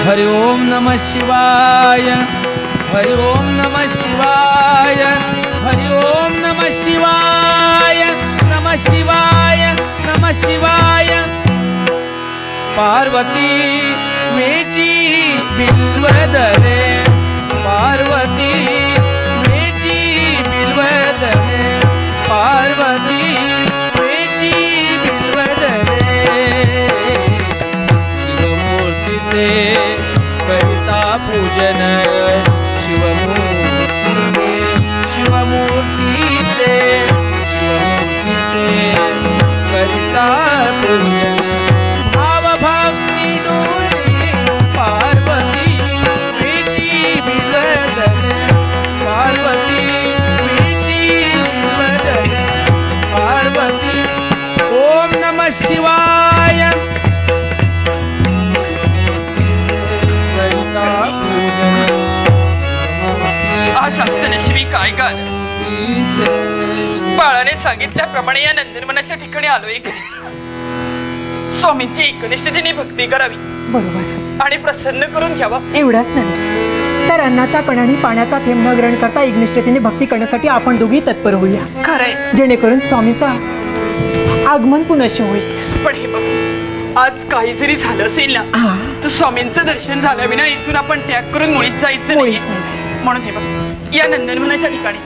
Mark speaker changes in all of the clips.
Speaker 1: हरि ओम नमः शिवाय, हरि ओम नमः शिवाय, हरि ओम नमः शिवाय, नमः शिवाय, नमः शिवाय। पार्वती मेची बिल्वदने, पार्वती मेची बिल्वदने, पार्वती मेची बिल्वदने। शिवमूर्ती ते करिता पूजन, शिवमूर्ती ते, शिवमूर्ती ते, शिवमूर्ती ते करिता पूजन। भाव भक्ति डोली पार्वती मेची बिल्वदने, पार्वती मेची बिल्वदने, पार्वती। ओम नमः शिवाय।
Speaker 2: आज नशिबी काय गाल, बाळाने सांगितल्याप्रमाणे या नंदनवनाच्या ठिकाणी आलोय। स्वामींची एकनिष्ठतेने भक्ती करावी,
Speaker 3: बरोबर,
Speaker 2: आणि प्रसन्न करून घ्यावा।
Speaker 3: एवढाच नाही तर अन्नाचा कण आणि पाण्याचा थेंब न ग्रहण करता एकनिष्ठतेने भक्ती करण्यासाठी आपण दोघी तत्पर होऊया,
Speaker 2: खरंय,
Speaker 3: जेणेकरून स्वामीचा आगमन पुनश्च होईल।
Speaker 2: पण हे बघ, आज काही जरी झालं असेल ना, तर स्वामींचं दर्शन झाल्याविना इथून आपण त्याग करून मुळीच जायचं नाही। म्हणून हे बघ, या नंदनवनाच्या ठिकाणी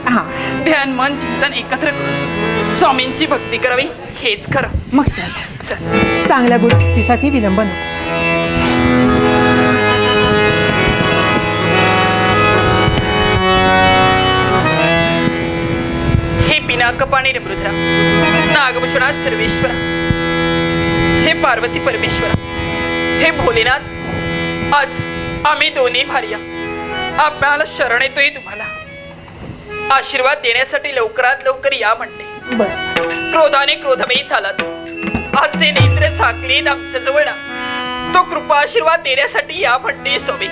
Speaker 2: ध्यान मन चिंतन एकत्र करून स्वामींची भक्ती करावी, हेच खरं।
Speaker 3: मग चल, चांगल्या गोष्टीसाठी विलंब नको।
Speaker 2: हे पिनाकपाणी रुद्रा, नागभूषणा सर्वेश्वरा, हे पार्वती परमेश्वरा, हे भोलेनाथ, आज आम्ही दोन्ही भार्या आपल्याला शरण येतोय। तुम्हाला आशीर्वाद देण्यासाठी लवकरात लवकर या म्हणते। क्रोधाने क्रोधमयी झालात, आज जे नेत्र झाकलेत आमच्या जवळ ना, तो कृपा आशीर्वाद देण्यासाठी या म्हणते। स्वामी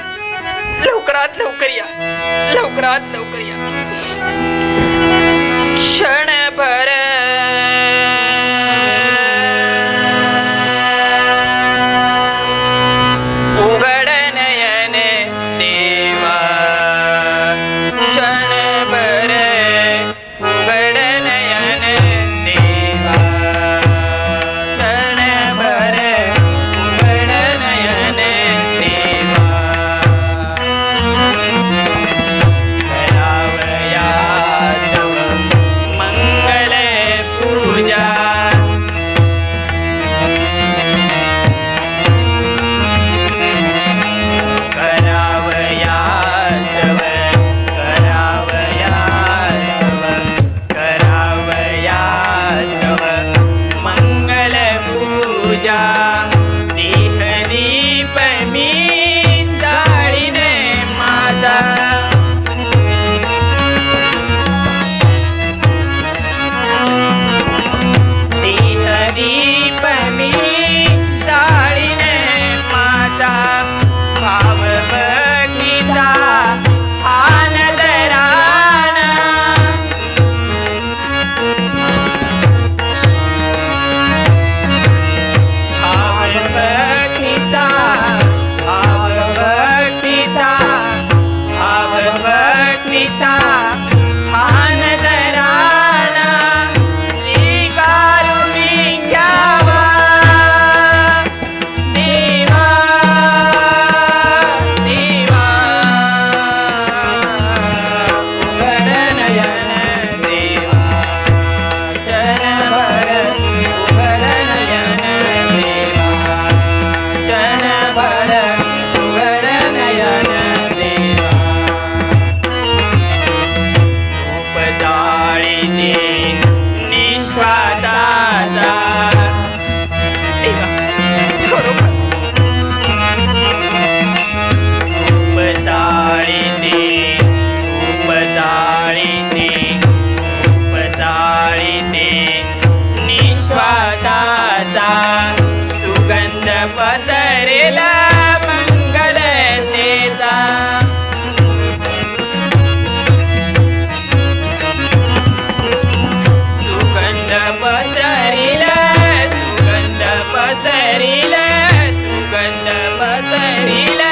Speaker 2: लवकरात लवकर या, लवकरात लवकर या। क्षणभर उघड नयन देवा, क्षणभर उघड नयन देवा, क्षणभर उघड नयन देवा। करावया तव मंगल पूजा, करावया तव, करावया तव, करावया तव मंगल पूजा। देह दीप मी जाळीने माझा, दीप मी जाळीने माझा। भाव भक्तीचा आनंद राणा, भाव भक्तीचा, भाव भक्तीचा, भाव भक्तीचा आनंद राणा। स्वीकारून घ्यावा देवा, देवा उघड नयन देवा, क्षणभर उघड नयन देवा, क्षणभर उघड नयन देवा। उपजाळीने निश्वासाचा देवा, खरोखर उपजाळीने, उपजाळीने, उपजाळीने निश्वासाचा सुगंध पसरेला मंगलतेचा। सुगंध पसरिला, सुगंध पसरिला, सुगंध पसरिला,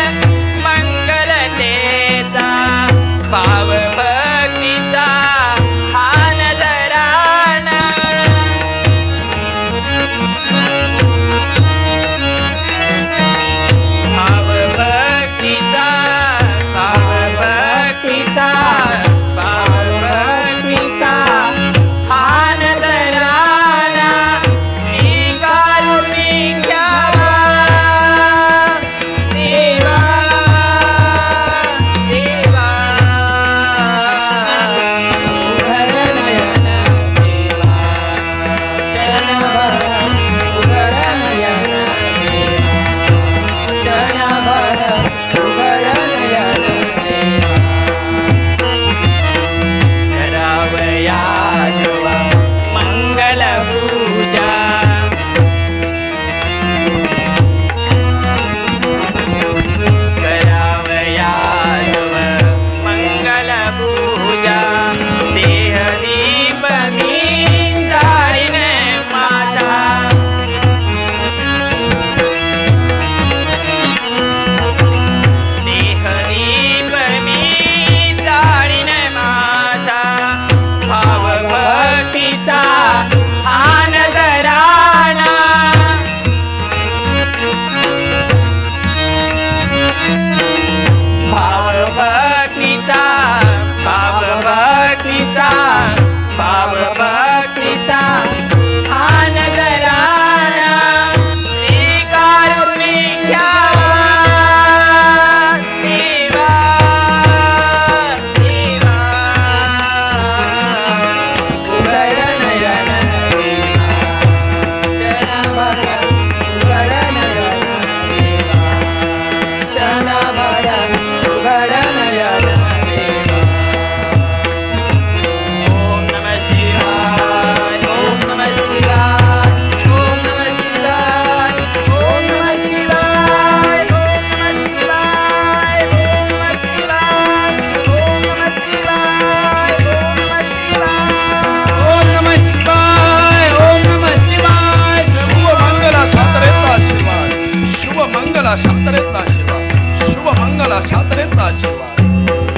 Speaker 4: शांतरेचा आशीर्वाद, शुभ मंगला शांतरेचा आशीर्वाद.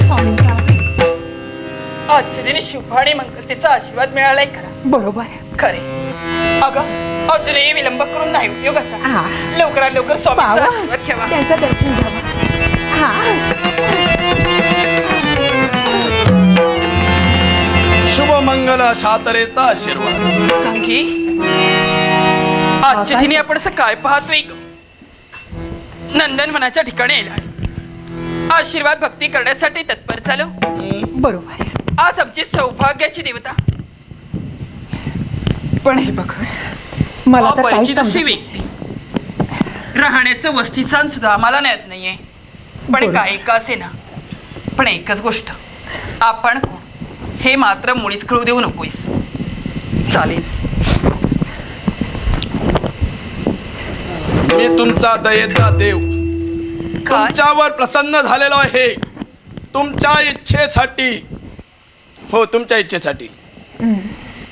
Speaker 3: स्वामींचा
Speaker 2: आजच्या दिनी शुभ आणि मंगलतेचा आशीर्वाद मिळालाय खरा.
Speaker 3: बरोबर
Speaker 2: खरे अगं अजूनही विलंब करून नाही उपयोगाचा.
Speaker 3: हा.
Speaker 2: लवकरात लवकर स्वामींचा
Speaker 3: बाबा,
Speaker 2: आशीर्वाद घ्यावा.
Speaker 3: त्यांचं दर्शन घ्यावं. हा.
Speaker 4: शुभ मंगला शांतरेचा आशीर्वाद.
Speaker 2: काकी आजच्या दिनी आपण असं काय पाहतोय ग? नंदनवनाच्या ठिकाणी येणार आशीर्वाद भक्ती करण्यासाठी तत्पर झालो.
Speaker 3: बरोबर
Speaker 2: आज आमची सौभाग्याची देवता. पण हे बघ
Speaker 3: मला तर काही
Speaker 2: अपरिचित अशी
Speaker 3: समजत
Speaker 2: व्यक्ती राहण्याचं वस्तीस्थान सुद्धा आम्हाला ज्ञात नाहीये. पण
Speaker 3: बरोबर.
Speaker 2: काय का असे ना, पण एकच गोष्ट, आपण कोण हे मात्र मुळीच कळू देऊ नकोस. चालेल.
Speaker 4: मी तुमचा दयेचा देव,
Speaker 2: काय
Speaker 4: तुमच्यावर प्रसन्न झालेलो आहे. तुमच्या इच्छेसाठी, हो तुमच्या इच्छेसाठी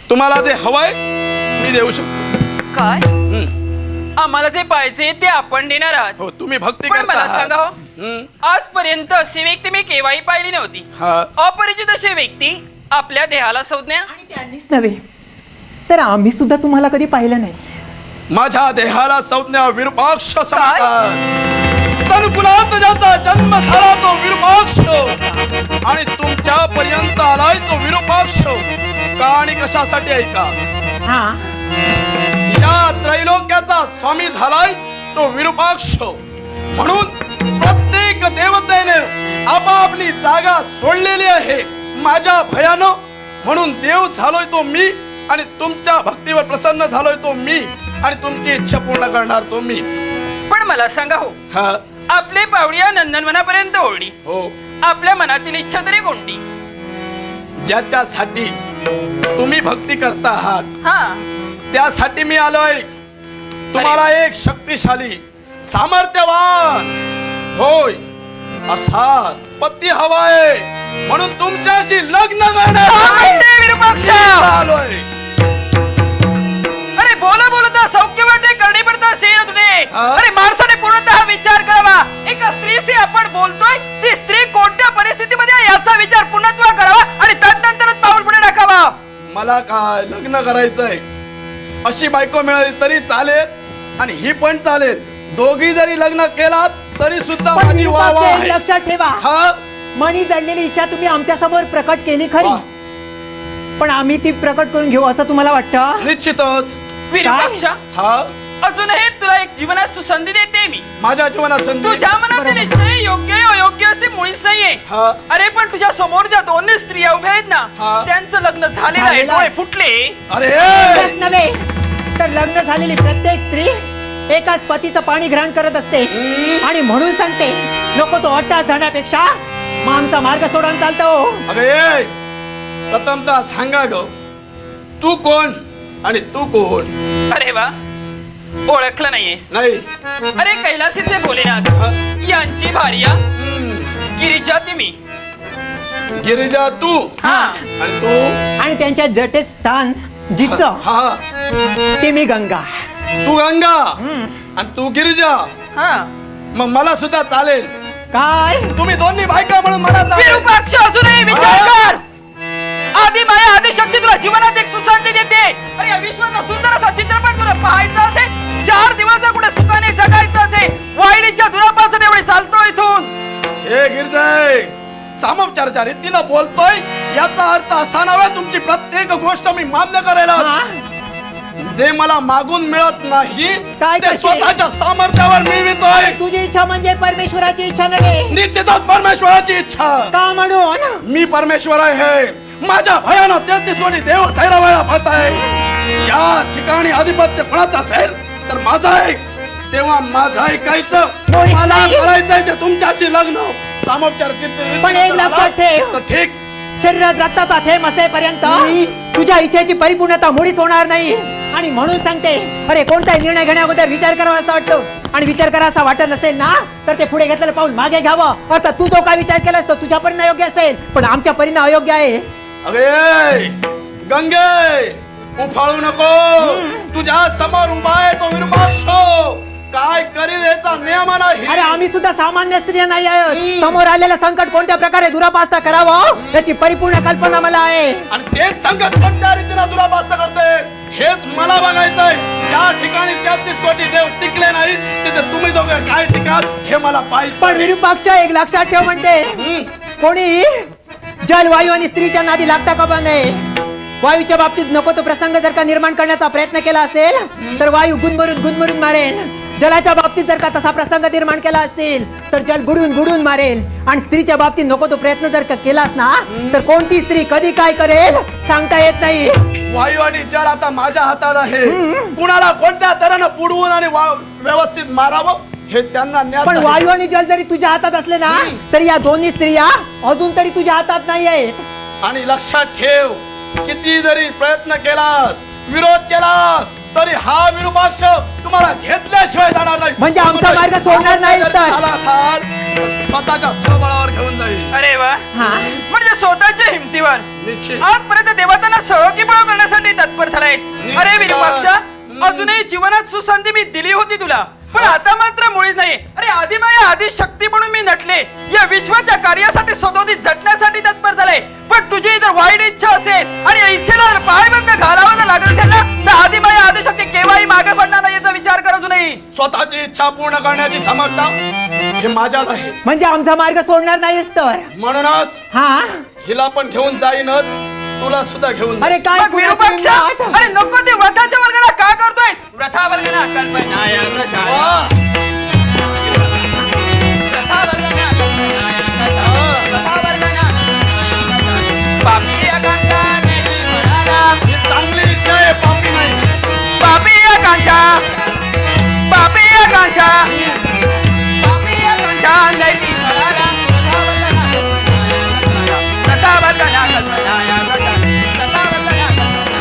Speaker 4: तुम्हाला जे हवंय मी देऊ शकतो.
Speaker 2: काय
Speaker 4: हम्म.
Speaker 2: आम्हाला जे पाहिजे ते आपण देणार आहात.
Speaker 4: हो तुम्ही भक्ती
Speaker 2: पण
Speaker 4: करता
Speaker 2: मला
Speaker 4: आहात.
Speaker 2: सांगा हो,
Speaker 4: हम्म.
Speaker 2: आजपर्यंत अशी व्यक्ती मी केव्हाही पाहिली नव्हती.
Speaker 4: हा.
Speaker 2: अपरिचित अशी व्यक्ती आपल्या देहाला संज्ञा.
Speaker 3: आणि त्यांनीच नव्हे तर आम्ही सुद्धा तुम्हाला कधी पाहिलं नाही.
Speaker 4: माझ्या देहाला संज्ञा विरूपाक्ष समजतात. तनुकुलात ज्याचा जन्म झाला तो विरूपाक्ष आणि तुमच्या पर्यंत आलाय तो विरूपाक्ष. का आणि कशासाठी ऐका.
Speaker 3: हा.
Speaker 4: या त्रैलोक्याचा स्वामी झालाय तो विरूपाक्ष. म्हणून प्रत्येक देवतेने आपापली जागा सोडलेली आहे माझ्या भयानं. म्हणून देव झालोय तो मी आणि तुमच्या भक्तीवर प्रसन्न झालोय तो मी आणि तुमची इच्छा पूर्ण करणार तो मीच.
Speaker 2: पण मला सांगा हो,
Speaker 4: हा.
Speaker 2: आपले पावडिया नंदनवनापर्यंत ओढली,
Speaker 4: हो.
Speaker 2: आपल्या मनातील इच्छा तरी कोणती?
Speaker 4: ज्याच्यासाठी तुम्ही भक्ती करता आहात
Speaker 2: हा.
Speaker 4: त्यासाठी मी आलोय. तुम्हाला एक शक्तिशाली सामर्थ्यवान होय असा पती हवाय. म्हणून तुमच्याशी लग्न
Speaker 2: म्हणते विरूपाक्ष?
Speaker 4: आलोय.
Speaker 2: अरे बोला बोलता सौख्य वाटते करणे पडता सेना तुने.
Speaker 4: हा?
Speaker 2: अरे माणसाने पूर्णतः विचार करावा. एका स्त्रीशी आपण बोलतोय, ती स्त्री कोणत्या परिस्थितीमध्ये आहे याचा विचार पूर्णत्व करावा आणि त्यानंतरच पाऊल पुढे टाकावा.
Speaker 4: मला काय लग्न करायचंय. अशी बायको मिळाली तरी चालेल आणि ही पण चालेल. दोघी जरी लग्न केलात तरी सुद्धा
Speaker 3: पण
Speaker 4: माझी वाह वाह
Speaker 3: विरूपाक्ष,
Speaker 4: आहे.
Speaker 3: लक्षात ठेवा,
Speaker 4: हा.
Speaker 3: मनी जडलेली इच्छा तुम्ही आमच्या समोर प्रकट केली खरी,
Speaker 4: वाह.
Speaker 3: पण आम्ही ती प्रकट करून घेऊ असं तुम्हाला वाटतं?
Speaker 4: निश्चितच.
Speaker 2: विरूपाक्ष,
Speaker 4: हा.
Speaker 2: अजूनही तुला एक जीवनात सुसंधी देते मी.
Speaker 4: माझ्या जीवनात संधी.
Speaker 2: तुझ्या मनातील
Speaker 3: बरोबर.
Speaker 2: इच्छा ही योग्य अयोग्य असे मुळीच नाहीये.
Speaker 4: हा.
Speaker 2: अरे पण तुझ्या समोर ज्या दोन स्त्रिया उभ्या आहेत ना,
Speaker 4: हा.
Speaker 2: त्यांचं लग्न झालेलं आहे,
Speaker 3: झालेलं
Speaker 2: डोळे
Speaker 3: आहे.
Speaker 2: फुटले.
Speaker 4: अरे
Speaker 3: तेच नव्हे तर लग्न झालेली प्रत्येक स्त्री एकाच पतीचं पाणी ग्रहण करत असते. आणि म्हणून सांगते, नको तो अट्टास धरण्यापेक्षा मग आमचा मार्ग सोडून चालतो.
Speaker 4: अगे प्रथमतः सांगा ग, तू कोण आणि तू कोण?
Speaker 2: अरे वा, ओळखलं नाहीयेस?
Speaker 4: नाही.
Speaker 2: अरे कैलासीचे भोलेनाथ
Speaker 4: हा.
Speaker 2: यांची भार्या
Speaker 4: हम्म.
Speaker 2: गिरिजा ती मी.
Speaker 4: गिरिजा तू
Speaker 2: हा.
Speaker 4: आणि तू
Speaker 3: आणि त्यांच्या जटे स्थान जिचं
Speaker 4: हा.
Speaker 3: ते मी गंगा.
Speaker 4: तू गंगा आणि तू गिरिजा.
Speaker 2: हा.
Speaker 4: मग मला सुद्धा चालेल.
Speaker 3: काय
Speaker 4: तुम्ही दोन्ही बायका म्हणून मला चालेल.
Speaker 2: विरूपाक्ष, अजूनही विचार
Speaker 4: हा.
Speaker 2: कर. आधी माया आधी शक्ती तुला जीवनात एक सुसंधी देते. अरे या विश्वाचा सुंदर असा चित्रपट तुला पाहायचा असेल, 4 दिवस जर कुठे सुखाने जगायचं असेल, वाईलीच्या दुरापासून एवढे चालतो इथून.
Speaker 4: हे गिरजाई, सामोपचाराच्या रीतीनं बोलतोय याचा अर्थ असा नव्हे तुमची प्रत्येक गोष्ट मी मान्य करायला.
Speaker 3: हा?
Speaker 4: जे मला मागून मिळत नाही
Speaker 3: काय
Speaker 4: ते
Speaker 3: करशील?
Speaker 4: स्वतःच्या सामर्थ्यावर मिळवितोय.
Speaker 3: तुझी इच्छा म्हणजे परमेश्वराची इच्छा नव्हे
Speaker 4: निश्चितच परमेश्वराची इच्छा.
Speaker 3: का म्हणून?
Speaker 4: मी परमेश्वर आहे. माझ्या भयानं 33 कोटी देव सैरावयाला पाहत आहे. या ठिकाणी आधिपत्य कोणाचं असेल तर माझं ऐक. तेव्हा माझं ऐकायचं.
Speaker 3: मोहित
Speaker 4: मला
Speaker 3: नाही.
Speaker 4: करायचंय ते तुमच्याशी लग्न. सामोपचाराची
Speaker 3: पण एक लक्षात ठेव.
Speaker 4: तर ठीक.
Speaker 3: शरीरात रक्ताचा थेंब असेपर्यंत
Speaker 4: हम्म.
Speaker 3: तुझ्या इच्छेची परिपूर्णता मुळीच होणार नाही. आणि म्हणून सांगते, अरे कोणताही निर्णय घेण्याअगोदर विचार करावा असा वाटतो. आणि विचार करायचा वाटत नसेल ना तर ते पुढे घेतलेलं पाऊल मागे घ्यावं. अर्थात तू जो काय विचार केलास तो तुझ्या परीने योग्य असेल, पण आमच्या परीने अयोग्य आहे.
Speaker 4: अगे गंगे, उफाळू नको. तुझ्या समोर उभा आहे तो विरूपाक्ष. काय करील याचा नियम नाही.
Speaker 3: अरे आम्ही सुद्धा सामान्य स्त्रिया नाही आहोत. समोर आलेलं संकट कोणत्या प्रकारे दुरापास्त करावं याची परिपूर्ण कल्पना मला आहे.
Speaker 4: आणि तेच संकट कोणत्या रीतीने दुरापास्त करतेस हेच मला बघायचंय. ज्या ठिकाणी 33 कोटी देव टिकले नाहीत तिथे तुम्ही दोघे काय टिकाल हे मला
Speaker 3: पण
Speaker 4: पाहिजे.
Speaker 3: विरूपाक्ष एक लक्षात ठेव म्हणते, कोणी जल वायू आणि स्त्रीच्या नादी लागता कामा नये. वायूच्या बाबतीत नको तो प्रसंग जर का निर्माण करण्याचा प्रयत्न केला असेल तर वायू गुणमरून मारेल. जलाच्या बाबतीत जर का तसा प्रसंग निर्माण केला असेल तर जल बुडून मारेल. आणि स्त्रीच्या बाबतीत नको तो प्रयत्न जर का केलास ना तर कोणती स्त्री कधी काय करेल सांगता येत नाही.
Speaker 4: वायू आणि जल आता माझ्या हातात आहे. कुणाला कोणत्या तऱ्हेनं बुडवून आणि व्यवस्थित मारावं हे त्यांना ज्ञात
Speaker 3: पण
Speaker 4: आहे.
Speaker 3: वायू आणि जल जरी तुझ्या हातात असले ना तर या दोन्ही स्त्रिया अजून तरी तुझ्या हातात नाही आहेत.
Speaker 4: आणि लक्षात ठेव, किती जरी प्रयत्न केलास, विरोध केलास तरी हा विरूपाक्ष तुम्हाला घेतल्याशिवाय जाणार नाही.
Speaker 3: म्हणजे आमचा मार्ग सोडणार नाही तर?
Speaker 4: झाला असाल तर स्वतःच्या स्वबळावर घेऊन जाईल.
Speaker 2: अरे वा,
Speaker 3: हा
Speaker 2: म्हणजे स्वतःच्या हिमतीवर
Speaker 4: निश्चित.
Speaker 2: आजपर्यंत देवतांना सहकीपणा करण्यासाठी तत्पर झालायस. अरे विरूपाक्ष, अजूनही जीवनात सुसंधी मी दिली होती तुला, पण आता मात्र मुळीच नाही. अरे आदिमाया आदिशक्ती म्हणून मी नटले, या विश्वाच्या कार्यासाठी सदोदित झटण्यासाठी तत्पर झालाय. पण तुझी जर वाईट इच्छा असेल आणि या इच्छेला जर पायबंद घालावं लागत असेल ना तर आदिमाया आदिशक्ती केव्हाही मागे पडणार नाही याचा विचार कर अजूनही.
Speaker 4: स्वतःची इच्छा पूर्ण करण्याची समर्थ हे माझ्यात आहे.
Speaker 3: म्हणजे आमचा मार्ग सोडणार नाहीस तर?
Speaker 4: म्हणूनच
Speaker 3: हा
Speaker 4: हिला पण घेऊन जाईनच, तुला सुद्धा घेऊन
Speaker 3: अरे
Speaker 4: जाईन.
Speaker 3: काय
Speaker 2: मग विरूपाक्ष, अरे नको ते व्रताच्या वर्गाला का करतोय? व्रता वर्गाला कल्पनाया व्रताया.
Speaker 4: वा,
Speaker 2: व्रता वर्गाला कल्पनाया व्रता वर्गाला पापी आकांक्षा नेली मनाला.
Speaker 4: ही चांगली इच्छा आहे, पापी नाही.
Speaker 2: पापी आकांक्षा, पापी आकांक्षा, पापी आकांक्षा नेली मनाला. व्रता वर्गाला कल्पनाया व्रता वर्गाला कल्पनाया.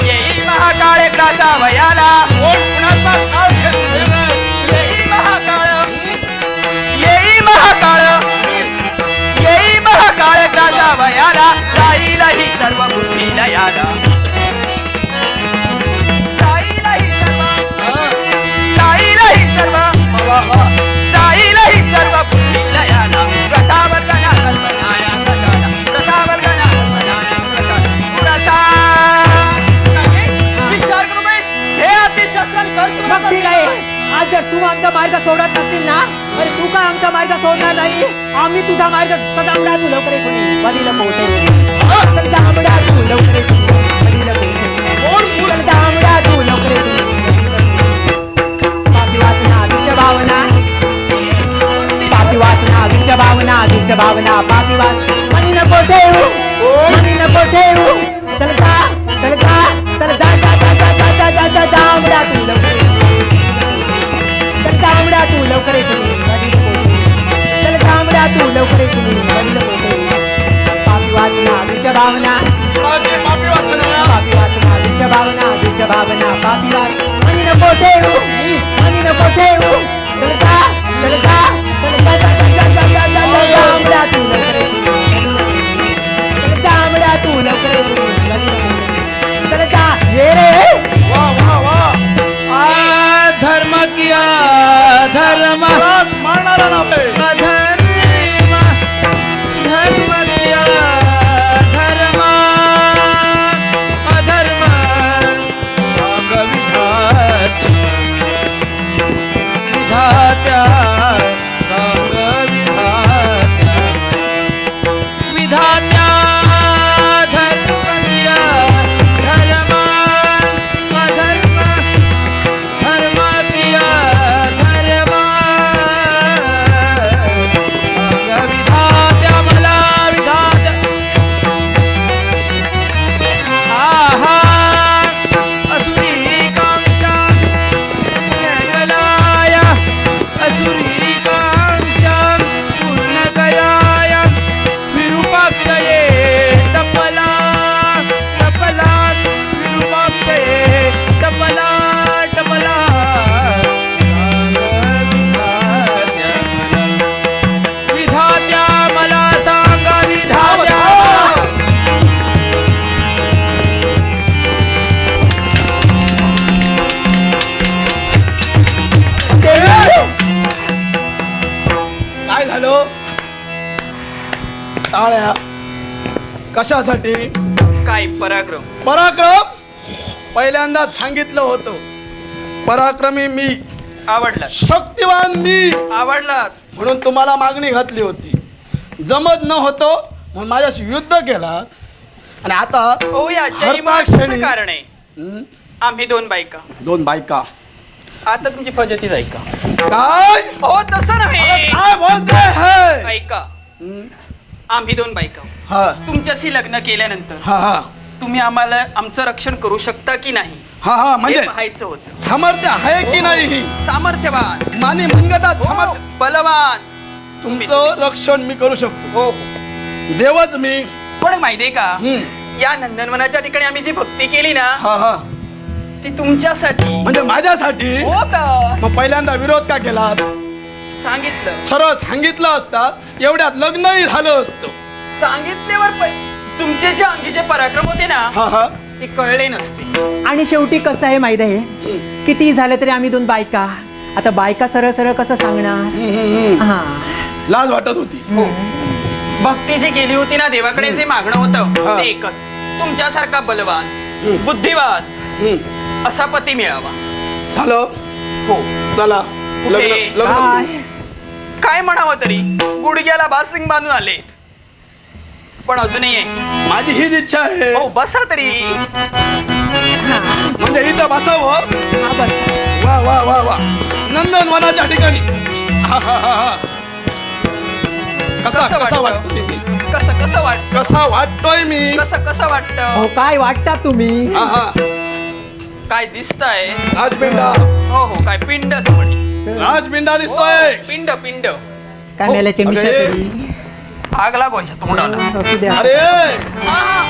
Speaker 2: येई महाकाळ ग्रासा वयाला.
Speaker 4: कोण कुणाचा काळ घेतलेलाच.
Speaker 2: येई महाकाळ, येई महाकाळ, येई महाकाळ ग्रासा वयाला. जाईलही सर्व बुद्धी लयाला. जाईलही सर्व, जाईलही सर्व,
Speaker 4: वा, वा.
Speaker 2: जाईलही सर्व बुद्धी लयाला. व्रता वर्गाला कल्पनाया व्रताला. व्रता वर्गाला कल्पनाया व्रताला. व्रता. विचार करू बाई, हे अतिशस्त्राने कर सुरुवात
Speaker 3: मग ठीक
Speaker 2: असते.
Speaker 3: आहे. आज जर तू आमचा मार्ग सोडत नसतील ना अरे तू काय आमचा मार्ग सोडणार नाही. आम्ही तुझा मार्ग सदामडा तू लवकर येऊन वडील पोहोचेल. सदामडा तू लवकर येऊन वडील पोहोचेल. सदामडा तू लवकर येऊन पापी वासना दुष्ट भावना, पापी वासना दुष्ट भावना, दुष्ट भावना पापी वासना. मनी नको ठेवू, मनी नको ठेवू. चल जा, चल जा, चल जा, जा, जा, जा, जा, जा, जा, जा, दामडा तू लवकर येऊन. चल दामडा तू लवकर येऊन वडील पोहोचेल. चल दामडा तू लवकर येऊन वडील पोहोचेल. पापी वासना दुष्ट भावना,
Speaker 4: माझी पापी वासना.
Speaker 3: पापी वासना दुष्ट भावना, दुष्ट भावना पापी वासना. मनी नको ठेवू, मनी नको ठेवू. चल जा, चल जा, चल जा, जा, जा, जा, जा, जा, जा, दामडा तू लवकर येऊन. चल दामडा तू लवकर येऊन वडील पोहोचेल. चल जा, ये रे.
Speaker 4: वा, वा, वा.
Speaker 1: धर्म किया धर्म
Speaker 4: आज मारणारा नव्हे.
Speaker 1: अधर्म, धर्म किया धर्म अधर्म. सांग विधात्या, विधात्या सांग विधात्या. विधात्या धर्म किया धर्म अधर्म, धर्म किया धर्म. सांग विधात्या मला विधात्या. आहा असुरी कांक्षा,
Speaker 4: टाळ्या कशासाठी?
Speaker 2: काय पराक्रम.
Speaker 4: पराक्रम पहिल्यांदाच सांगितलं होतं. पराक्रमी मी,
Speaker 2: आवडला
Speaker 4: शक्तिवान मी,
Speaker 2: आवडला.
Speaker 4: म्हणून तुम्हाला मागणी घातली होती. जमत न होतो म्हणून माझ्याशी युद्ध केलात. आणि आता
Speaker 2: हो याच्याही
Speaker 4: हरताक्षणी-
Speaker 2: मागचं कारण आहे.
Speaker 4: हं?
Speaker 2: आम्ही 2 बायका.
Speaker 4: 2 बायका.
Speaker 2: आता तुमची फजिती ऐका.
Speaker 4: काय
Speaker 2: हो तसं नव्हे.
Speaker 4: काय बोलते है?
Speaker 2: ऐका,
Speaker 4: हं?
Speaker 2: आम्ही 2 बायका.
Speaker 4: हा
Speaker 2: तुमच्याशी लग्न केल्यानंतर
Speaker 4: हा हा
Speaker 2: तुम्ही आम्हाला आमचं रक्षण करू शकता की नाही
Speaker 4: हा हा
Speaker 2: हे
Speaker 4: म्हणजे
Speaker 2: पाहायचं होतं.
Speaker 4: सामर्थ्य आहे की नाही ही
Speaker 2: सामर्थ्यवान,
Speaker 4: मानी मनगटात
Speaker 2: हो,
Speaker 4: सामर्थ्य.
Speaker 2: बलवान.
Speaker 4: तुमचं रक्षण मी करू शकतो.
Speaker 2: हो
Speaker 4: देवच मी.
Speaker 2: पण माहितीये का,
Speaker 4: हं.
Speaker 2: या नंदनवनाच्या ठिकाणी आम्ही जी भक्ती केली ना
Speaker 4: हा हा
Speaker 2: ती तुमच्यासाठी
Speaker 4: म्हणजे माझ्यासाठी.
Speaker 2: हो का?
Speaker 4: मग पहिल्यांदा विरोध का केला?
Speaker 2: सांगितलं.
Speaker 4: सरळ सांगितलं असतात एवढ्यात लग्नही झालं असतं.
Speaker 2: सांगितल्यावर तुमचे जे अंगीचे पराक्रम होते ना
Speaker 4: हा हा
Speaker 2: ते कळले नसते.
Speaker 3: आणि शेवटी कसं आहे माहिती आहे, किती झालं तरी आम्ही 2 बायका. आता बायका सरळ सरळ कसं सांगणार? हा
Speaker 4: लाज वाटत होती.
Speaker 2: हो. भक्ती जी केली होती ना देवाकडे जे मागणं होतं
Speaker 4: हा.
Speaker 2: ते एकच, तुमच्यासारखा बलवान,
Speaker 4: हं.
Speaker 2: बुद्धिवान
Speaker 4: हं.
Speaker 2: असा पती मिळावा.
Speaker 4: झालं.
Speaker 2: हो.
Speaker 4: चला लग्न
Speaker 2: कुठे?
Speaker 4: लग्न
Speaker 3: काय
Speaker 2: काय म्हणावं तरी गुडघ्याला बासिंग बांधून आले पण अजूनही आहे.
Speaker 4: माझी हीच इच्छा आहे.
Speaker 2: हो बसा तरी.
Speaker 4: म्हणजे इथं बसावं.
Speaker 3: हा बस.
Speaker 4: वा वा वा वा नंदनवनाच्या ठिकाणी. हा हा हा हा कसा
Speaker 2: कसं
Speaker 4: कसा
Speaker 2: वाटतं?
Speaker 4: वाटतोय मी?
Speaker 2: कसं कसं वाटत
Speaker 4: कसा वाटतोय मी?
Speaker 2: कसं वाटत
Speaker 3: हो काय वाटता तुम्ही?
Speaker 4: हा हा
Speaker 2: काय दिसतंय?
Speaker 4: राजबिंडा.
Speaker 2: हो हो काय पिंड म्हणे.
Speaker 4: राजबिंडा दिसतोय.
Speaker 2: पिंड पिंड.
Speaker 3: काय मेल्याचे
Speaker 4: अगं,
Speaker 3: मिशा
Speaker 4: हे.
Speaker 3: तरी.
Speaker 2: आग लागवायच्या तोंडाला.
Speaker 3: असू द्या.
Speaker 4: अरे
Speaker 2: हा.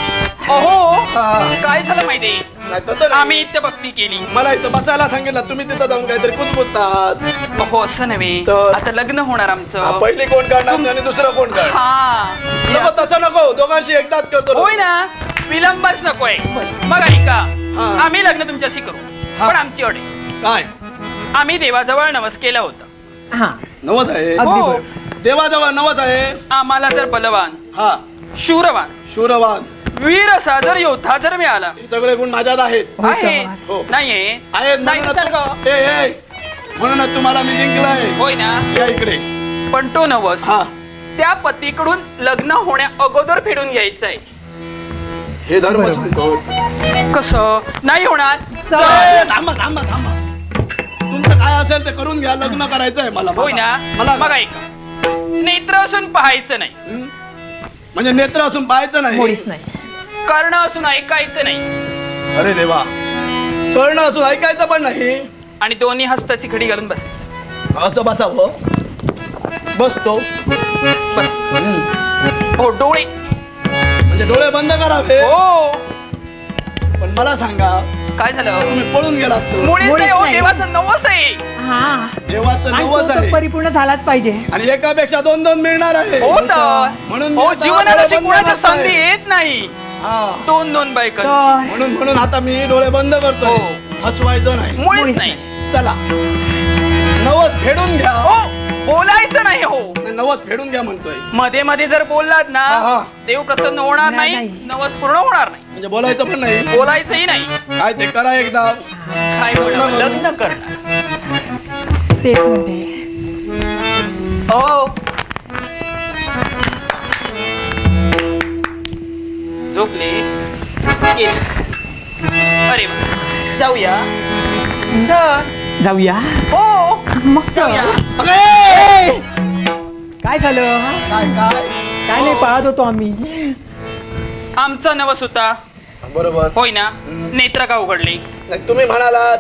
Speaker 2: अहो
Speaker 4: हा.
Speaker 2: काय झालं माहिती
Speaker 4: नाही तसं नाही.
Speaker 2: आम्ही इथे भक्ती केली.
Speaker 4: मला इथं बसायला सांगितलं, तुम्ही तिथं जाऊन काहीतरी कुचकुचतात.
Speaker 2: हो असं नव्हे,
Speaker 4: तर?
Speaker 2: आता लग्न होणार
Speaker 4: हा,
Speaker 2: आमचं.
Speaker 4: पहिली कोण काढणार आणि दुसरं कोण काढ.
Speaker 2: हा
Speaker 4: नको तसं नको, दोघांशी एकदाच करतो.
Speaker 2: होय ना, विलंबच नकोय. मग ऐका,
Speaker 4: हा.
Speaker 2: आम्ही लग्न तुमच्याशी करू,
Speaker 4: हा.
Speaker 2: पण आमची अट आहे.
Speaker 4: काय
Speaker 2: आम्ही देवाजवळ नवस केला होता.
Speaker 3: हा
Speaker 4: नवस आहे?
Speaker 3: अगदी
Speaker 2: हो.
Speaker 3: बरोबर.
Speaker 4: देवाजवळ नवस आहे.
Speaker 2: आम्हाला जर बलवान,
Speaker 4: हा
Speaker 2: शूरवान,
Speaker 4: शूरवान
Speaker 2: वीर असा जर योद्धा जर मिळाला,
Speaker 4: हे सगळे गुण माझ्यात आहेत.
Speaker 3: हो,
Speaker 2: आहे
Speaker 4: हो.
Speaker 2: नाहीये
Speaker 4: आहेत
Speaker 2: नाही तर चाल
Speaker 4: म्हणूनच
Speaker 2: गं.
Speaker 4: म्हणूनच तुम्हाला मी जिंकलाय.
Speaker 2: होय ना,
Speaker 4: या इकडे.
Speaker 2: पण तो नवस
Speaker 4: हा
Speaker 2: त्या पतीकडून लग्न होण्या अगोदर फेडून घ्यायचं आहे.
Speaker 4: हे धर्म
Speaker 3: बरोबर.
Speaker 4: संकट.
Speaker 2: कसं नाही होणार?
Speaker 4: ए, थांबा थांबा थांबा. तुमचं काय असेल ते करून घ्या. लग्न करायचं आहे मला.
Speaker 2: होय ना,
Speaker 4: मला
Speaker 2: मग ऐका, नेत्र असून पाहायचं नाही,
Speaker 4: हं? म्हणजे नेत्र असून पाहायचं नाही.
Speaker 3: मुळीच नाही.
Speaker 2: कर्ण असून ऐकायचं नाही,
Speaker 4: अरे देवा, कळणं असून ऐकायचं पण नाही.
Speaker 2: आणि दोन्ही हस्ताची घडी घालून बसायचं.
Speaker 4: असं बसावं. बसतो.
Speaker 2: बस.
Speaker 4: हं.
Speaker 2: हो डोळे.
Speaker 4: म्हणजे डोळे बंद करावे.
Speaker 2: हो.
Speaker 4: पण मला सांगा,
Speaker 2: काय झालं?
Speaker 4: तुम्ही पळून गेलात तो.
Speaker 2: मुळीच नाही हो,
Speaker 3: नाही.
Speaker 2: देवाचं नवस आहे.
Speaker 3: हा
Speaker 4: देवाचं
Speaker 3: आणि
Speaker 4: नवस
Speaker 3: तो तर
Speaker 4: आहे.
Speaker 3: परिपूर्ण झालाच पाहिजे.
Speaker 4: आणि एकापेक्षा 2-2 मिळणार आहे.
Speaker 2: हो तर.
Speaker 4: म्हणून मी
Speaker 2: हो
Speaker 4: आता
Speaker 2: जीवनाला
Speaker 4: डोळे बंद
Speaker 2: शिकवण्याची
Speaker 4: करतोय.
Speaker 2: संधी येत नाही.
Speaker 4: हा.
Speaker 2: 2-2 बायकांची.
Speaker 3: तर
Speaker 4: म्हणून म्हणून आता मी डोळे बंद करतोय.
Speaker 2: हो.
Speaker 4: हसवायचं नाही.
Speaker 2: मुळीच
Speaker 3: मुळीच
Speaker 2: नाही.
Speaker 4: चला नवस फेडून घ्या.
Speaker 2: हो बोलायचं नाही. हो
Speaker 4: नाही, नवस फेडून घ्या म्हणतोय.
Speaker 2: मध्ये मध्ये जर बोललात ना,
Speaker 4: हा, हा.
Speaker 2: देव प्रसन्न होणार
Speaker 3: नाही,
Speaker 2: नाही,
Speaker 3: नाही.
Speaker 2: नवस पूर्ण होणार नाही.
Speaker 4: म्हणजे बोलायचं पण नाही.
Speaker 2: बोलायचंही नाही.
Speaker 4: काय ते करा एकदा.
Speaker 2: काय म्हणावं,
Speaker 4: लग्न
Speaker 2: लग्न करणार.
Speaker 3: तेच म्हणते.
Speaker 2: हो झोपले गेले. अरे वा. जाऊया चल.
Speaker 3: जाऊया
Speaker 2: हो
Speaker 3: मग
Speaker 2: जाऊया.
Speaker 4: अगे!
Speaker 3: ए! काय झालं?
Speaker 4: काय काय
Speaker 3: काय नाही, पळत होतो आम्ही.
Speaker 2: आमचा नवस होता.
Speaker 4: बरोबर.
Speaker 2: होय ना, नेत्र का उघडले?
Speaker 4: नाही तुम्ही म्हणालात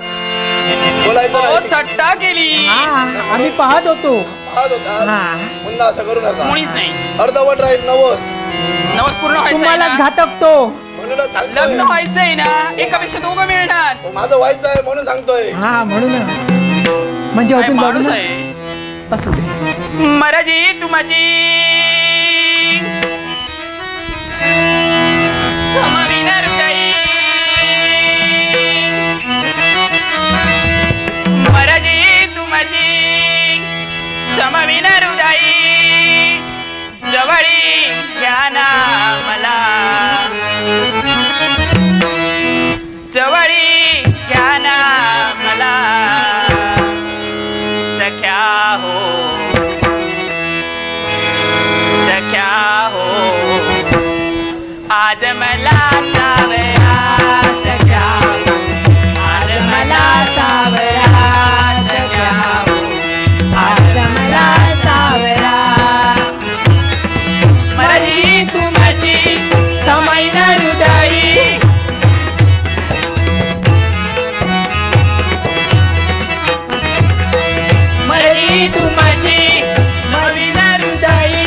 Speaker 4: बोलायचं
Speaker 2: हो
Speaker 4: नाही.
Speaker 2: थट्टा केली.
Speaker 3: हा आम्ही पाहत होतो.
Speaker 4: पाहत होता.
Speaker 3: हा.
Speaker 4: पुन्हा असं करू नका.
Speaker 2: मुळीच नाही.
Speaker 4: अर्धवट राहील नवस.
Speaker 2: नवस पूर्ण व्हायचा
Speaker 3: तुम्हालाच घातक तो.
Speaker 4: म्हणूनच सांगतोय.
Speaker 2: लग्न व्हायचंय ना, एकापेक्षा दोघं मिळणार.
Speaker 4: हो, माझं व्हायचं आहे म्हणून सांगतोय.
Speaker 3: हा म्हणून म्हणजे
Speaker 2: काय
Speaker 3: अजून
Speaker 2: माणूस
Speaker 3: लग्न
Speaker 2: आहे.
Speaker 3: असू दे.
Speaker 2: मराठी तू माझी समविना हृदयी. मराठी तू माझी समविना हृदयी. जवळी घ्या हो सख्या हो आज मला सावरा सख्या आज मला सावरा सख्या हो आज मला सावरा माझी तू माझी समैन हृदयी माझी तू माझी नवीन हृदयी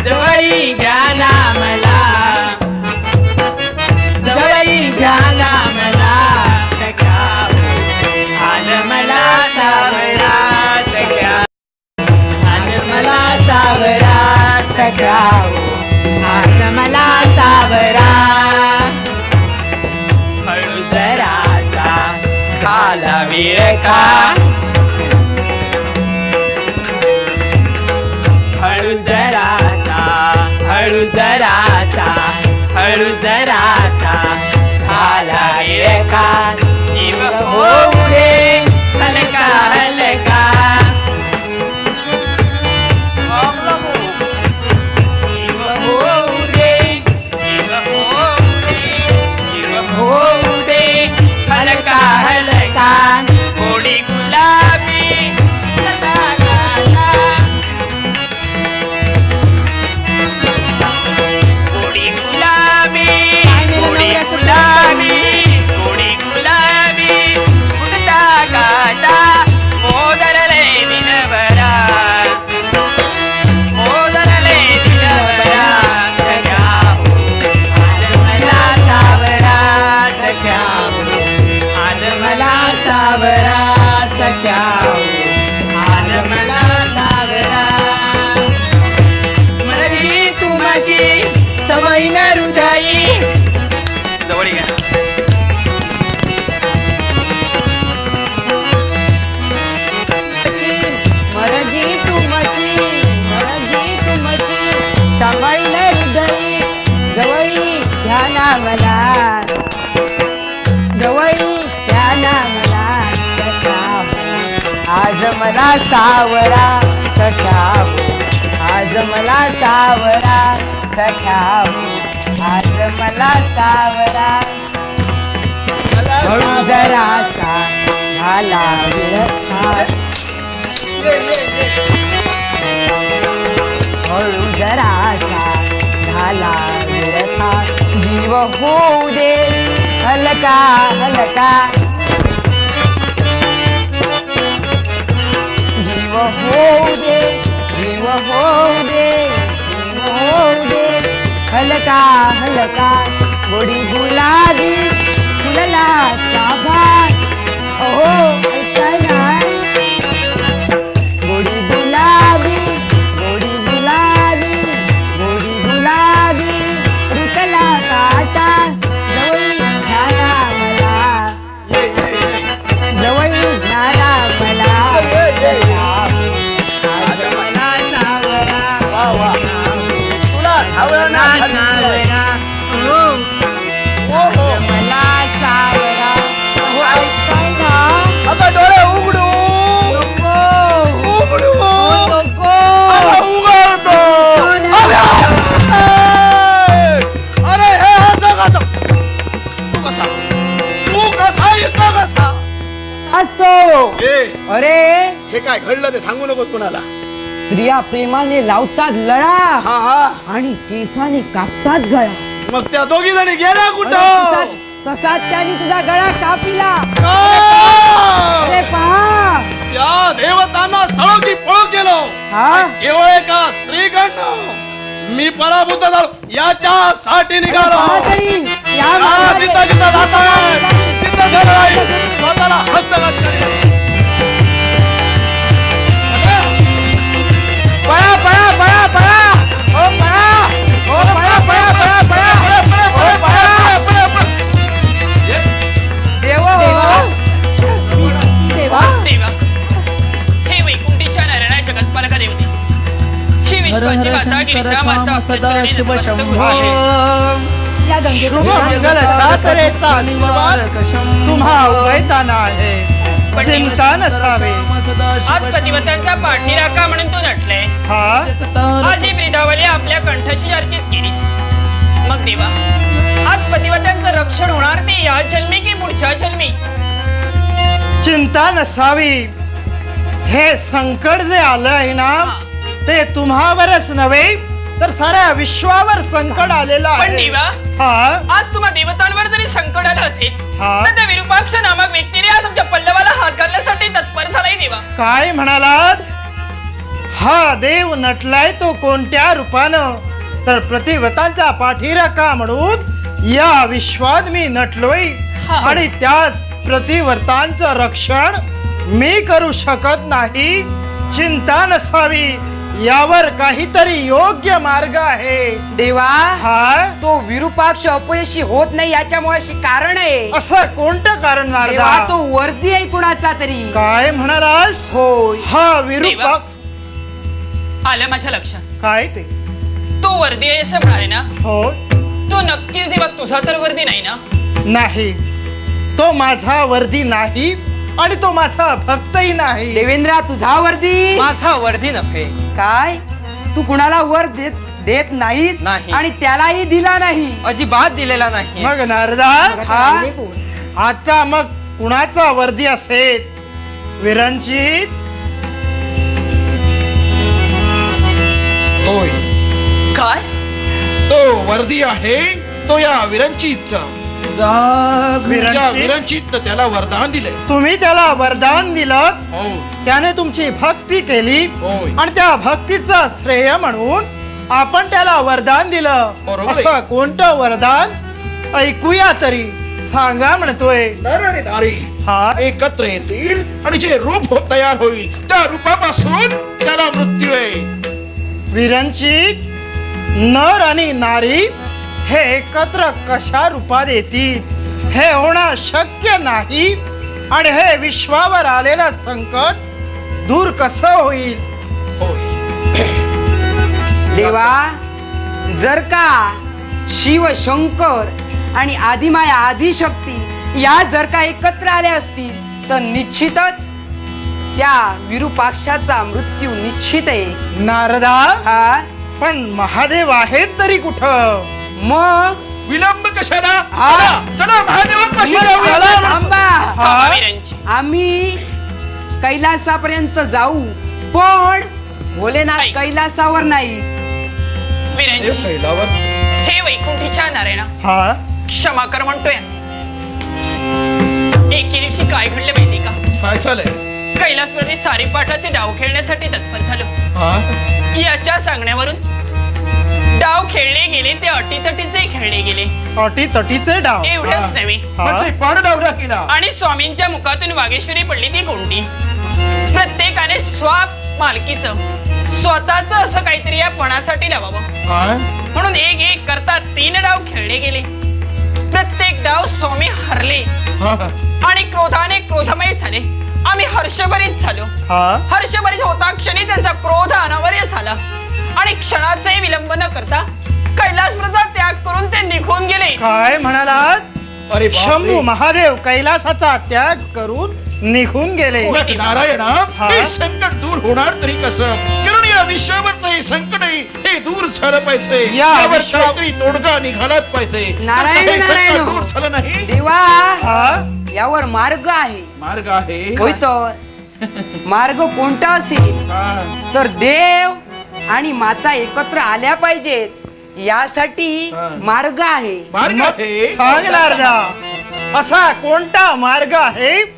Speaker 2: जवळी घ्या ना मला जवळी घ्या ना मला सख्या आज मला सावरा सख्या आज मला सावरा सख्या आज मला सावरा हळू जरासा खाला विरका हळू जरासा हळू जरासा हळू जरासा खाला विरका जीव होऊ दे हलका हलका जीव होऊ दे जीव होऊ दे जीव होऊ दे हलका हलका गोडी गुलाबी लता लाला गोडी गुलाबी गोडी गुलाबी गोडी गुलाबी उडता गाता मोदरले दिनभरा मोदरले दिनभरा सख्या आज मला सावरा सख्या आज मला सावरा सख्या आज मला सावरा माझी तू माझी समैन हृदयी जवळ घ्या
Speaker 5: मरजी तुमची सांभाळील हृदयी जवळी ध्याना मला जवळी ध्याना मला सख्या हो आज मला सावरा सख्या हो आज मला सावरा सख्या हो आज मला सावरा हळू जरासा झाला विरखा हळू जरासा झाला विरखा जीव होऊ दे हलका हलका जीव होऊ दे जीव होऊ दे जीव होऊ दे हलका हलका गोडी गुलाबी फुलला चाभा हो ऐकायला गोडी गुलाबी गोडी गुलाबी गोडी गुलाबी रुतला काटा जवळी ध्याना मला जवळी ध्याना मला आज मला सावरा
Speaker 4: तुला सावरा ना
Speaker 5: सावरा हो आज मला सावरा हो ऐकाय ना
Speaker 4: आता डोळे उघडू उघडू आता उघडतो अरे हे असं कसं तू कसा येतो कसा
Speaker 5: असतो
Speaker 4: ए
Speaker 5: अरे
Speaker 4: हे काय घडलं ते सांगू नकोस कुणाला
Speaker 5: स्त्रिया प्रेमाने लावतात लळा
Speaker 4: हा हा
Speaker 5: आणि केसाने कापतात गळा
Speaker 4: मग त्या दोघी जणी गेल्या
Speaker 5: अरे
Speaker 4: कुठं
Speaker 5: तसाच त्याने तुझा गळा कापिला
Speaker 4: का?
Speaker 5: अरे पहा
Speaker 4: त्या देवतांना सळो की पळो केलो
Speaker 5: हा
Speaker 4: केवळ एका स्त्रीकडनं मी पराभूत झालो याच्यासाठी निघालो
Speaker 5: पहा तरी या
Speaker 4: हा,
Speaker 5: मार्गाने-
Speaker 4: तिथं जिथं जाताय, तिथं जाताय, स्वतःला हस्तगत करेल.
Speaker 5: पळा पळा पळा पळा ओ पळा ओ पळा पळा पळा पळा ओ पळा देवा देवा
Speaker 2: देवा हे वैकुंठीच्या नारायण जगत्पालका देवते ही विश्वाची माता गिरिजा माता
Speaker 1: सदा शिव शंभो
Speaker 5: या गंगेत
Speaker 1: शुभ मंगल सातरेचा निवारक तुम्हा उभयताना आहे
Speaker 2: पण
Speaker 3: चिंता नसावी.
Speaker 2: आज पतिव्रतांचा पाठीराखा म्हणून तू नटलेस.
Speaker 3: हा
Speaker 2: आज ही ब्रिधावली आपल्या कंठशी चर्चित केलीस. मग देवा, आज पतिव्रतांचं रक्षण होणार ते या जन्मी की पुढच्या जन्मी?
Speaker 3: चिंता नसावी. हे संकट जे आलं आहे ना ते तुम्हावरच नव्हे तर साऱ्या विश्वावर संकट आलेलं
Speaker 2: पण
Speaker 3: आहे.
Speaker 2: देवा,
Speaker 3: हा
Speaker 2: आज तुम्हा देवतांवर जरी संकट आलं असेल
Speaker 3: हा.
Speaker 2: तर त्या विरूपाक्ष नामक व्यक्तीने आज आमच्या पल्लवाला हात घालण्यासाठी तत्पर झालाय देवा.
Speaker 3: काय म्हणालात? हा देव नटलाय तो कोणत्या रूपानं? तर प्रतिव्रतांचा पाठीराखा म्हणून या विश्वात मी नटलोय
Speaker 2: हा.
Speaker 3: आणि त्याच प्रतिव्रतांचं रक्षण मी करू शकत नाही. चिंता नसावी. यावर काहीतरी योग्य मार्ग आहे.
Speaker 5: देवा,
Speaker 3: हा
Speaker 5: तो विरूपाक्ष अपयशी होत नाही याच्यामुळे कारण आहे.
Speaker 3: असं कोणतं कारण
Speaker 5: देवा,
Speaker 3: नारदा?
Speaker 5: तो वर्दी आहे कुणाचा तरी.
Speaker 3: काय म्हणालास?
Speaker 5: होय.
Speaker 3: हा विरूपाक
Speaker 2: आलं माझ्या लक्षात.
Speaker 3: काय ते?
Speaker 2: तो वर्दी आहे असं म्हणाले ना?
Speaker 3: हो
Speaker 2: तो नक्कीच देवा तुझा तर वर्दी नाही ना?
Speaker 3: नाही, तो माझा वर्दी नाही आणि तो माझा भक्तही नाही.
Speaker 5: देवेंद्रा, तुझा वर्दी
Speaker 1: माझा वर्दी नव्हे.
Speaker 5: काय? तू कुणाला वर देत नाहीस
Speaker 1: नाही.
Speaker 5: आणि त्यालाही दिला नाही.
Speaker 1: अजिबात दिलेला नाही.
Speaker 3: मग नारदा,
Speaker 5: हा?
Speaker 3: आता मग कुणाचा वर्दी असेल? विरंचित?
Speaker 4: होय,
Speaker 2: काय?
Speaker 4: तो वर्दी आहे तो या विरंचितचा. या
Speaker 3: विरंचित,
Speaker 4: विरंचितनं त्याला वरदान दिले.
Speaker 3: तुम्ही त्याला वरदान दिलं,
Speaker 4: हो
Speaker 3: त्याने तुमची भक्ती केली
Speaker 4: होय.
Speaker 3: आणि त्या भक्तीचं श्रेय म्हणून आपण त्याला वरदान दिलं.
Speaker 4: बरोबर आहे.
Speaker 3: असं कोणतं वरदान? ऐकूया तरी. सांगा म्हणतोय.
Speaker 4: नर आणि नारी
Speaker 3: हा
Speaker 4: एकत्र येतील आणि जे रूप तयार होईल त्या रूपापासून त्याला मृत्यू आहे.
Speaker 3: विरंचित, नर आणि नारी हे एकत्र कशा रूपात येतील? हे होणं शक्य नाही. आणि हे विश्वावर आलेलं संकट दूर कसं होईल?
Speaker 4: होय.
Speaker 5: देवा, जर का शिव, शंकर आणि आदिमाया, आदिशक्ती या जर का एकत्र आल्या असतील तर निश्चितच त्या विरूपाक्षाचा मृत्यू निश्चित आहे.
Speaker 3: नारदा,
Speaker 5: हा,
Speaker 3: पण महादेव आहेत तरी कुठं?
Speaker 5: मग
Speaker 4: विलंब कशाला?
Speaker 5: हा.
Speaker 4: चला चला महादेवांपाशी
Speaker 3: मग
Speaker 4: जाऊया.
Speaker 3: चला.
Speaker 5: थांबा.
Speaker 2: थांबा वीरांची.
Speaker 5: आम्ही कैलासापर्यंत जाऊ, पण भोलेनाथ
Speaker 2: नाही.
Speaker 5: कैलासावर नाही.
Speaker 4: हे
Speaker 2: वीरांची,
Speaker 4: पहिलावर
Speaker 2: हे वैकुंठीच्या नारायणा,
Speaker 3: हा
Speaker 2: क्षमा कर म्हणतोय. एके दिवशी काय घडलं माहिती का?
Speaker 4: काय झालंय?
Speaker 2: कैलासवरती सारीपाठाचे डाव खेळण्यासाठी तत्पर झालो.
Speaker 4: हा?
Speaker 2: याच्या सांगण्यावरून डाव खेळले गेले ते अटीतटीचे खेळले गेले.
Speaker 3: अटी तटीचे डाव.
Speaker 2: एवढंच नव्हे,
Speaker 3: हा?
Speaker 4: म्हणजे पाण डावरा केला.
Speaker 2: आणि स्वामींच्या मुखातून वागेश्वरी पडली ती कोणती? प्रत्येकाने मालकीचं स्वतःच असं काहीतरी या पणासाठी लावावं
Speaker 4: हा?
Speaker 2: म्हणून एक एक करता 3 डाव खेळले गेले. प्रत्येक डाव स्वामी हरले
Speaker 4: हा.
Speaker 2: आणि क्रोधाने क्रोधमय झाले. आम्ही हर्षभरीत झालो.
Speaker 3: हा?
Speaker 2: हर्षभरीत होता क्षणी त्यांचा क्रोध अनावर्य झाला आणि क्षणाचाही विलंब न करता कैलासपुराचा त्याग करून ते निघून गेले.
Speaker 3: काय म्हणालात?
Speaker 4: अरे बापरे.
Speaker 3: शंभू महादेव कैलासाचा त्याग करून निघून गेले.
Speaker 4: उलट नारायणा,
Speaker 3: हा?
Speaker 4: हे संकट दूर होणार तरी कसं? कारण या विश्वावरचं हे संकट आहे, हे दूर झालं पाहिजे.
Speaker 3: या
Speaker 4: यावर
Speaker 3: विश्वा-
Speaker 4: काहीतरी तोडगा निघालाच पाहिजे.
Speaker 5: नारायण,
Speaker 4: हे संकट
Speaker 5: नारायण.
Speaker 4: दूर झालं नाही.
Speaker 5: देवा,
Speaker 3: हा?
Speaker 5: यावर मार्ग आहे.
Speaker 4: मार्ग आहे.
Speaker 5: होय तर. मार्ग कोणता असेल
Speaker 4: हा.
Speaker 5: तर देव आणि माता एकत्र आल्या पाहिजेत यासाठी
Speaker 4: हा.
Speaker 5: मार्ग आहे.
Speaker 4: मार्ग आहे.
Speaker 3: सांग नारदा, असा कोणता मार्ग आहे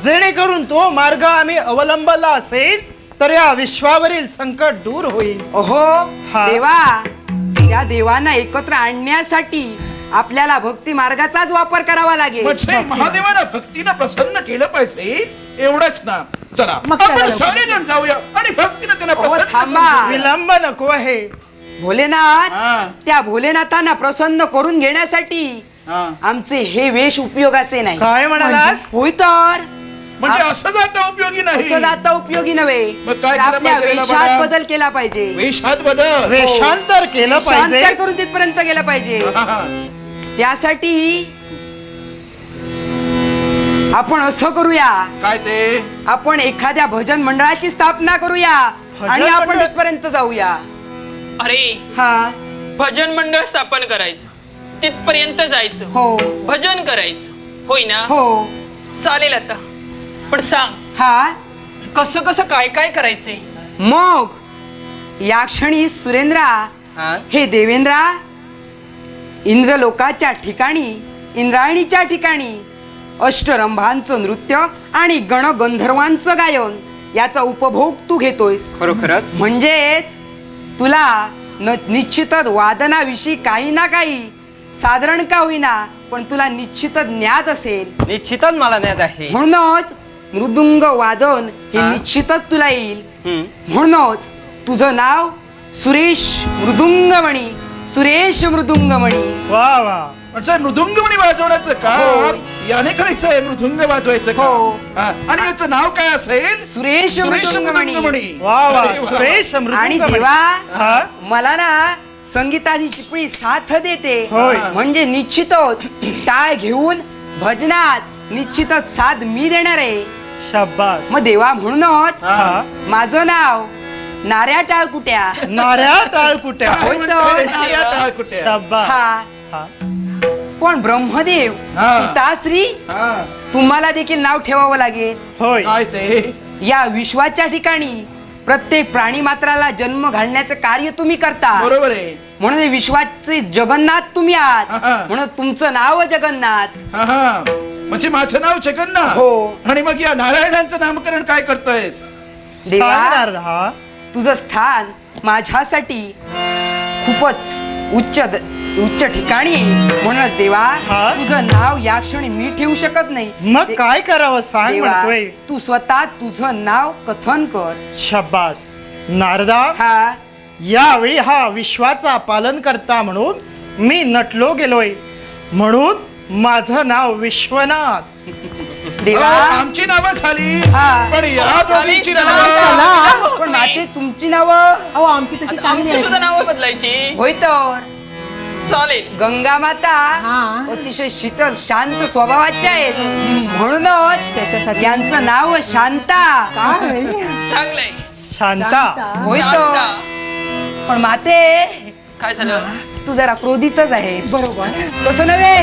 Speaker 3: जेणेकरून तो मार्ग आम्ही अवलंबला असेल तर या विश्वावरील संकट दूर होईल?
Speaker 5: ओहो
Speaker 3: हा.
Speaker 5: देवा, त्या देवांना एकत्र आणण्यासाठी आपल्याला भक्ती मार्गाचाच वापर करावा लागेल.
Speaker 4: म्हणजे महादेवाला भक्तीनं प्रसन्न केलं पाहिजे एवढंच ना. चला
Speaker 5: मग
Speaker 4: आपण
Speaker 5: चला.
Speaker 4: सारे जण जाऊया आणि भक्तीनं त्यांना
Speaker 5: अहो,
Speaker 4: प्रसन्न
Speaker 5: थांबा.
Speaker 4: करून घेऊया.
Speaker 3: विलंब नको आहे.
Speaker 5: भोलेनाथ,
Speaker 4: हा.
Speaker 5: त्या भोलेनाथांना प्रसन्न करून घेण्यासाठी
Speaker 4: हा.
Speaker 5: आमचे हे वेश उपयोगाचे नाही.
Speaker 3: काय म्हणालास?
Speaker 5: होय तर.
Speaker 4: म्हणजे असं जाता उपयोगी नाही.
Speaker 5: असं जाता उपयोगी नव्हे.
Speaker 4: मग काय
Speaker 5: तर
Speaker 4: केलं
Speaker 5: आपल्या
Speaker 4: पाहिजे याला
Speaker 5: वेशात
Speaker 4: बघा?
Speaker 5: बदल केला पाहिजे.
Speaker 4: वेशात बदल.
Speaker 3: वेषांतर केलं
Speaker 5: वेषांतर
Speaker 3: पाहिजे.
Speaker 5: करून तिथपर्यंत गेलं पाहिजे.
Speaker 4: हा, हा.
Speaker 5: त्यासाठी
Speaker 6: आपण असं करूया,
Speaker 5: काय ते?
Speaker 6: आपण एखाद्या भजन मंडळाची स्थापना करूया आणि आपण
Speaker 3: मंडळ?
Speaker 6: तिथपर्यंत जाऊया.
Speaker 2: अरे
Speaker 6: हा
Speaker 2: भजन मंडळ स्थापन करायचं, तिथपर्यंत जायचं,
Speaker 6: हो
Speaker 2: भजन करायचं, होय ना?
Speaker 6: हो
Speaker 2: चालेल आता. पण सांग
Speaker 6: हा
Speaker 2: कसं कसं काय काय करायचंय?
Speaker 6: मग या क्षणी सुरेंद्रा
Speaker 1: हा?
Speaker 6: हे देवेंद्रा इंद्रलोकाच्या ठिकाणी इंद्रायणीच्या ठिकाणी अष्टरंभांचं नृत्य आणि गणगंधर्वांचं गायन याचा उपभोग तू घेतोयस.
Speaker 1: खरोखरच
Speaker 6: म्हणजेच तुला निश्चितच वादनाविषयी काही ना काही साधारण का होईना पण तुला निश्चितच ज्ञात असेल.
Speaker 1: निश्चितच मला ज्ञात आहे.
Speaker 6: म्हणूनच मृदुंग वादन हे
Speaker 1: हा?
Speaker 6: निश्चितच तुला येईल.
Speaker 1: हम्म.
Speaker 6: म्हणूनच तुझं नाव सुरेश मृदुंगमणी, सुरेश मृदुंगमणी.
Speaker 3: वा वा.
Speaker 5: म्हणजे मृदुंगमणी वाजवण्याचं का?
Speaker 6: हो.
Speaker 5: याने कळायचंय मृदुंग वाजवायचं का?
Speaker 6: हो.
Speaker 5: हा, आणि याचं नाव काय असेल?
Speaker 6: सुरेश मृदुंगमणी.
Speaker 3: वा वा.
Speaker 5: अरे वा.
Speaker 3: सुरेश
Speaker 6: आणि
Speaker 3: मृदुंगमणी.
Speaker 6: देवा
Speaker 3: हा?
Speaker 6: मला ना संगीताची चिपळी साथ देते.
Speaker 3: होय.
Speaker 6: म्हणजे निश्चितच टाळ घेऊन भजनात निश्चितच साथ मी देणार आहे.
Speaker 3: शाबास.
Speaker 6: मग देवा म्हणूनच
Speaker 3: हा.
Speaker 6: माझं नाव नाऱ्या टाळकुट्या.
Speaker 3: नाऱ्या टाळकुट्या.
Speaker 5: काय
Speaker 6: होय
Speaker 5: म्हणते?
Speaker 6: तर.
Speaker 5: नाऱ्या टाळकुट्या.
Speaker 3: शाबास.
Speaker 6: हा
Speaker 3: हा.
Speaker 6: पण ब्रह्मदेव
Speaker 5: हा.
Speaker 6: पिताश्री
Speaker 5: हा,
Speaker 6: तुम्हाला देखील नाव ठेवावं लागेल.
Speaker 3: होय.
Speaker 5: काय ते?
Speaker 6: या विश्वाच्या ठिकाणी प्रत्येक प्राणी मात्राला जन्म घालण्याचं कार्य तुम्ही करता.
Speaker 5: बरोबर आहे.
Speaker 6: म्हणून हे विश्वाचे जगन्नाथ तुम्ही आहात.
Speaker 5: हा.
Speaker 6: म्हणून तुमचं नाव जगन्नाथ.
Speaker 5: हा हा, म्हणजे माझं नाव जगन्नाथ.
Speaker 6: हो.
Speaker 5: आणि मग या नारायणांचं नामकरण काय करतोयस?
Speaker 6: देवा
Speaker 3: सांगणार. हा.
Speaker 6: तुझं स्थान माझ्यासाठी खूपच उच्च ठिकाणी आहे. म्हणूनच देवा
Speaker 3: हा?
Speaker 6: तुझं नाव या क्षणी मी ठेवू शकत नाही.
Speaker 3: मग काय करावं सांग
Speaker 6: देवा
Speaker 3: म्हणतोय.
Speaker 6: तू स्वतः तुझं नाव कथन कर.
Speaker 3: शाबास. नारदा,
Speaker 6: हा
Speaker 3: यावेळी हा विश्वाचा पालन करता म्हणून मी नटलो गेलोय. म्हणून माझं नाव विश्वनाथ.
Speaker 6: देवा
Speaker 5: आमची नावं झाली,
Speaker 6: हा.
Speaker 5: पण या दोघींची नावं.
Speaker 6: चला, पण माते तुमची नावं
Speaker 3: आमची तशी
Speaker 2: आमची सुद्धा नावं बदलायची.
Speaker 6: होय तर.
Speaker 2: चालेल.
Speaker 6: गंगा माता अतिशय शीतल शांत स्वभावाच्या आहेत. म्हणूनच यांचं नाव शांता.
Speaker 2: चांगलंय.
Speaker 3: शांता.
Speaker 6: होय
Speaker 2: शांता.
Speaker 6: तर. पण माते
Speaker 2: काय झालं?
Speaker 6: तू जरा क्रोधितच आहेस. बरोबर. तसं नव्हे,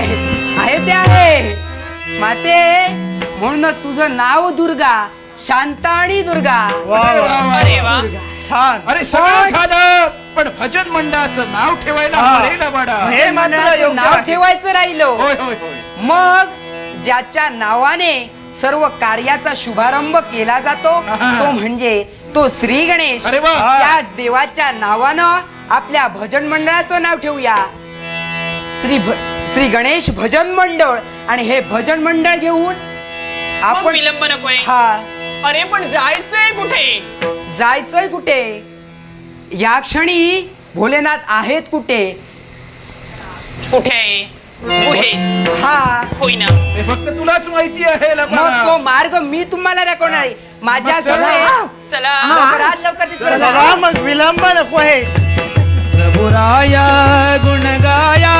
Speaker 6: आहे ते आहे माते. म्हणून तुझं नाव दुर्गा, शांता आणि दुर्गा.
Speaker 3: वा
Speaker 5: अरे
Speaker 3: वा.
Speaker 5: वा वा.
Speaker 2: अरे वा.
Speaker 3: छान.
Speaker 5: अरे सगळं झालं, पण भजन मंडळाचं नाव ठेवायला
Speaker 3: हा.
Speaker 5: मरेला बाडा.
Speaker 3: हे मात्र योग्य
Speaker 6: नाव
Speaker 3: आहे.
Speaker 6: ठेवायचं राहिलं.
Speaker 5: होय होय होय.
Speaker 6: मग ज्याच्या नावाने सर्व कार्याचा शुभारंभ केला जातो
Speaker 5: आहा.
Speaker 6: तो म्हणजे तो श्री गणेश.
Speaker 5: अरे वा.
Speaker 6: त्याच देवाच्या नावानं आपल्या भजन मंडळाचं नाव ठेवूया. श्री गणेश भजन मंडळ. आणि हे भजन मंडळ घेऊन
Speaker 2: मग
Speaker 6: आपण
Speaker 2: विलंब नकोय.
Speaker 6: हा
Speaker 2: अरे पण जायचंय कुठे?
Speaker 6: जायचंय कुठे? या क्षणी भोलेनाथ आहेत कुठे?
Speaker 2: कुठे आहे? गुहेत.
Speaker 6: हा
Speaker 2: होय ना?
Speaker 5: हे फक्त तुलाच माहिती आहे
Speaker 6: मग तो
Speaker 5: लबाडा.
Speaker 6: मार्ग मी तुम्हाला दाखवणार आहे. माझ्या
Speaker 5: मग चला.
Speaker 6: सगळे
Speaker 2: चला.
Speaker 6: लवकरात लवकर तिकडे
Speaker 5: चला.
Speaker 6: जा.
Speaker 3: चला मग विलंब नको आहे.
Speaker 1: प्रभुराया गुण गाया